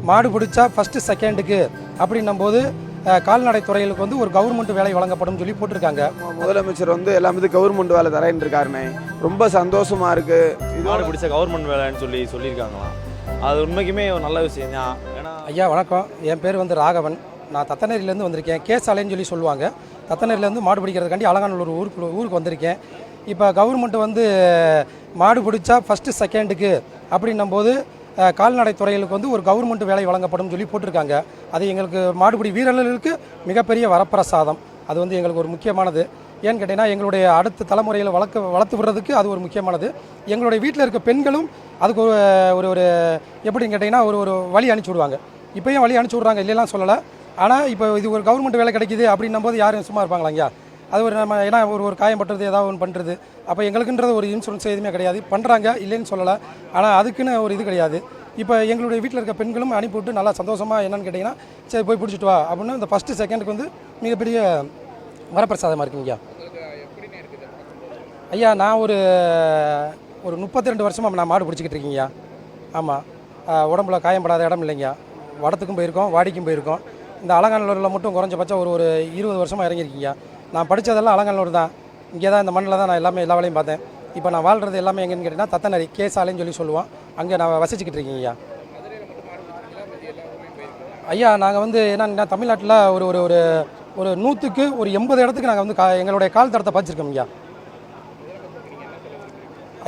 மாடு பிடிச்சா ஃபஸ்ட்டு செகண்டுக்கு அப்படின்னும் போது கால்நடை துறைகளுக்கு வந்து ஒரு கவர்மெண்ட் வேலை வழங்கப்படும் சொல்லி போட்டிருக்காங்க. முதலமைச்சர் வந்து எல்லாமே கவர்மெண்ட் வேலை தரேன்னு இருக்காருண்ணே. ரொம்ப சந்தோஷமா இருக்கு. மாடு பிடிச்ச கவர்மெண்ட் வேலைன்னு சொல்லியிருக்காங்களாம். அது உண்மைக்குமே ஒரு நல்ல விஷயம் தான். ஏன்னா ஐயா வணக்கம், என் பேர் வந்து ராகவன். நான் தத்தநேரிலேருந்து வந்திருக்கேன். கேசாலைன்னு சொல்லி சொல்லுவாங்க. தத்தநேரிலேருந்து மாடு பிடிக்கிறதுக்காண்டி அலங்காநல்லூர் ஊருக்கு வந்திருக்கேன். இப்போ கவர்மெண்ட் வந்து மாடு பிடிச்சா ஃபஸ்ட்டு செகண்டுக்கு அப்படின்னும் போது கால்நடை துறைகளுக்கு வந்து ஒரு கவர்மெண்ட் வேலை வழங்கப்படும் சொல்லி போட்டிருக்காங்க. அது எங்களுக்கு மாடுபிடி வீரர்களுக்கு மிகப்பெரிய வரப்பிரசாதம். அது வந்து எங்களுக்கு ஒரு முக்கியமானது. ஏன்னு கேட்டிங்கன்னா எங்களுடைய அடுத்த தலைமுறையில் வளர்த்து விடுறதுக்கு அது ஒரு முக்கியமானது. எங்களுடைய வீட்டில் இருக்க பெண்களும் அதுக்கு ஒரு ஒரு எப்படின்னு கேட்டிங்கன்னா ஒரு வழி அனுப்பிச்சி விடுவாங்க. இப்போயும் வழி அனுப்பிச்சி விட்றாங்க, இல்லைலாம் சொல்லலை. ஆனால் இப்போ இது ஒரு கவர்மெண்ட் வேலை கிடைக்குது அப்படின்னும் போது யாரும் சும்மா இருப்பாங்களா ஐயா? அது ஒரு நம்ம ஏன்னா ஒரு காயம் பட்டுறது ஏதாவது ஒன்று பண்ணுறது. அப்போ எங்களுக்குன்றது ஒரு இன்சூரன்ஸ் எதுவுமே கிடையாது. பண்ணுறாங்க, இல்லைன்னு சொல்லலை. ஆனால் அதுக்குன்னு ஒரு இது கிடையாது. இப்போ எங்களுடைய வீட்டில் இருக்க பெண்களும் அனுப்பிவிட்டு நல்லா சந்தோஷமாக என்னென்னு கேட்டிங்கன்னா சரி போய் பிடிச்சிட்டு வா அப்படின்னு இந்த ஃபஸ்ட்டு செகண்டுக்கு வந்து மிகப்பெரிய வரப்பிரசாதமாக இருக்குங்கய்யா. ஐயா நான் ஒரு 32 வருஷமாக நான் மாடு பிடிச்சிக்கிட்டு இருக்கீங்கய்யா. ஆமாம், உடம்புல காயம்படாத இடம் இல்லைங்கய்யா. வடத்துக்கும் போயிருக்கோம், வாடிக்கும் போயிருக்கோம். இந்த அலங்காநல்லூரில் மட்டும் குறைஞ்சபட்சம் ஒரு 20 வருஷமாக இறங்கியிருக்கீங்க. நான் படித்ததெல்லாம் அலங்காநல்லூர் தான். இங்கே தான் இந்த மண்ணில் தான் நான் எல்லா வேலையும் பார்த்தேன். இப்போ நான் வாழ்கிறது எல்லாமே எங்கேன்னு கேட்டிங்கன்னா தத்தநேரி கேசாலைன்னு சொல்லி சொல்லுவோம். அங்கே நான் வசிச்சுக்கிட்டு இருக்கீங்கய்யா. ஐயா நாங்கள் வந்து என்னன்னா தமிழ்நாட்டில் ஒரு 100க்கு ஒரு 80 இடத்துக்கு நாங்கள் வந்து எங்களுடைய கால் தடத்தை பதிச்சிருக்கோம் ஐயா.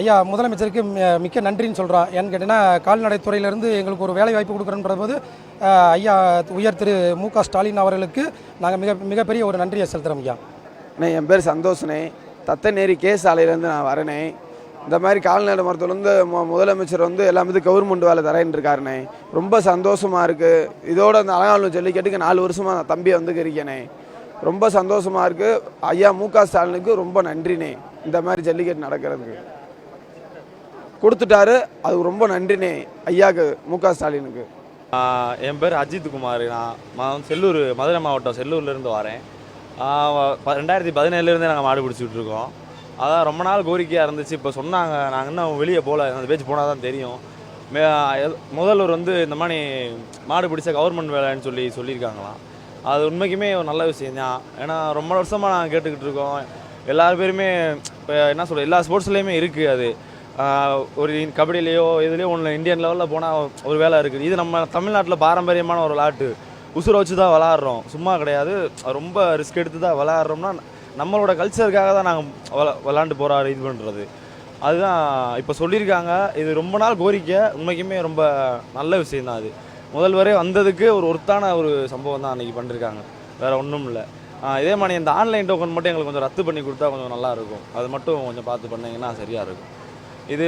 ஐயா முதலமைச்சருக்கு மிக்க நன்றின்னு சொல்கிறோம். ஏன்னு கேட்டிங்கன்னா கால்நடை துறையிலேருந்து எங்களுக்கு ஒரு வேலை வாய்ப்பு கொடுக்குறன்ற போது ஐயா உயர் திரு மு.க. ஸ்டாலின் அவர்களுக்கு நாங்கள் மிகப்பெரிய ஒரு நன்றியை செலுத்துகிறோம் ஐயா. என் பேர் சந்தோஷனே. தத்தநேரி கேசாலையிலேருந்து நான் வரேனே. இந்த மாதிரி கால்நடை மருத்துவலேருந்து முதலமைச்சர் வந்து எல்லாமே கவர்மெண்ட் வேலை தரேன்னு இருக்காருண்ணே. ரொம்ப சந்தோஷமாக இருக்குது. இதோட அந்த அலங்காநல்லூர் ஜல்லிக்கட்டுக்கு 4 வருஷமாக நான் தம்பியை வந்து இருக்கேனே. ரொம்ப சந்தோஷமாக இருக்குது. ஐயா மு.க. ஸ்டாலினுக்கு ரொம்ப நன்றினே. இந்த மாதிரி ஜல்லிக்கட்டு நடக்கிறதுக்கு கொடுத்துட்டாரு, அது ரொம்ப நன்றினே ஐயாவுக்கு, மு.க. ஸ்டாலினுக்கு. என் பேர் அஜித் குமார். நான் செல்லூர், மதுரை மாவட்டம் செல்லூர்லேருந்து வரேன். 2017 நாங்கள் மாடு பிடிச்சிட்டு இருக்கோம். அதான் ரொம்ப நாள் கோரிக்கையாக இருந்துச்சு. இப்போ சொன்னாங்க, நாங்கள் இன்னும் வெளியே போகல, அந்த பேச்சு போனால் தான் தெரியும். முதல்வர் வந்து இந்த மாதிரி மாடு பிடிச்ச கவர்மெண்ட் வேலைன்னு சொல்லியிருக்காங்களாம். அது உண்மைக்குமே ஒரு நல்ல விஷயம் தான். ஏன்னா ரொம்ப வருஷமாக நாங்கள் கேட்டுக்கிட்டு இருக்கோம். எல்லார் பேருமே இப்போ என்ன சொல்கிறது, எல்லா ஸ்போர்ட்ஸ்லேயுமே இருக்குது. அது ஒரு கபடியிலையோ இதுலேயோ ஒன்று இந்தியன் லெவலில் போனால் ஒரு வேலை இருக்குது. இது நம்ம தமிழ்நாட்டில் பாரம்பரியமான ஒரு விளாட்டு. உசுரை வச்சு தான் விளாட்றோம், சும்மா கிடையாது. ரொம்ப ரிஸ்க் எடுத்து தான் விளாட்றோம்னா நம்மளோட கல்ச்சருக்காக தான் நாங்கள் விளாண்டு போராடி இது பண்ணுறது. அதுதான் இப்போ சொல்லியிருக்காங்க. இது ரொம்ப நாள் கோரிக்கை. உண்மைக்குமே ரொம்ப நல்ல விஷயந்தான். அது முதல்வரே வந்ததுக்கு ஒரு ஒருத்தான ஒரு சம்பவம் தான் அன்றைக்கி பண்ணியிருக்காங்க, வேறு ஒன்றும் இல்லை. இதே மாதிரி இந்த ஆன்லைன் டோக்கன் மட்டும் எங்களுக்கு கொஞ்சம் ரத்து பண்ணி கொடுத்தா கொஞ்சம் நல்லாயிருக்கும். அது மட்டும் கொஞ்சம் பார்த்து பண்ணிங்கன்னா சரியாக இருக்கும். இது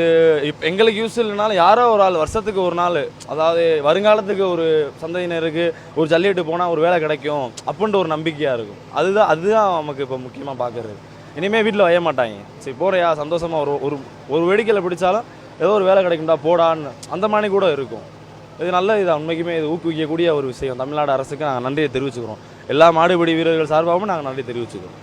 இப்போ எங்களுக்கு யூஸ் இல்லைனாலும் யாரோ ஒரு ஆள் வருஷத்துக்கு ஒரு நாள், அதாவது வருங்காலத்துக்கு ஒரு சந்ததியினருக்கு ஒரு ஜல்லிக்கட்டு போனால் ஒரு வேலை கிடைக்கும் அப்படின்ட்டு ஒரு நம்பிக்கையாக இருக்கும். அதுதான் நமக்கு இப்போ முக்கியமாக பார்க்குறது. இனிமேல் வீட்டில் வைய மாட்டாங்க. சரி போகிறையா சந்தோஷமாக ஒரு வேடிக்கையில் பிடிச்சாலும் ஏதோ ஒரு வேலை கிடைக்கும்டா போடான்னு அந்த மாதிரி கூட இருக்கும். இது நல்ல இதான். உண்மைக்குமே இது ஊக்குவிக்கக்கூடிய ஒரு விஷயம். தமிழ்நாடு அரசுக்கு நாங்கள் நன்றியை தெரிவிச்சுக்கிறோம். எல்லா மாடுபிடி வீரர்கள் சார்பாகவும் நாங்கள் நன்றி தெரிவிச்சுக்கிறோம்.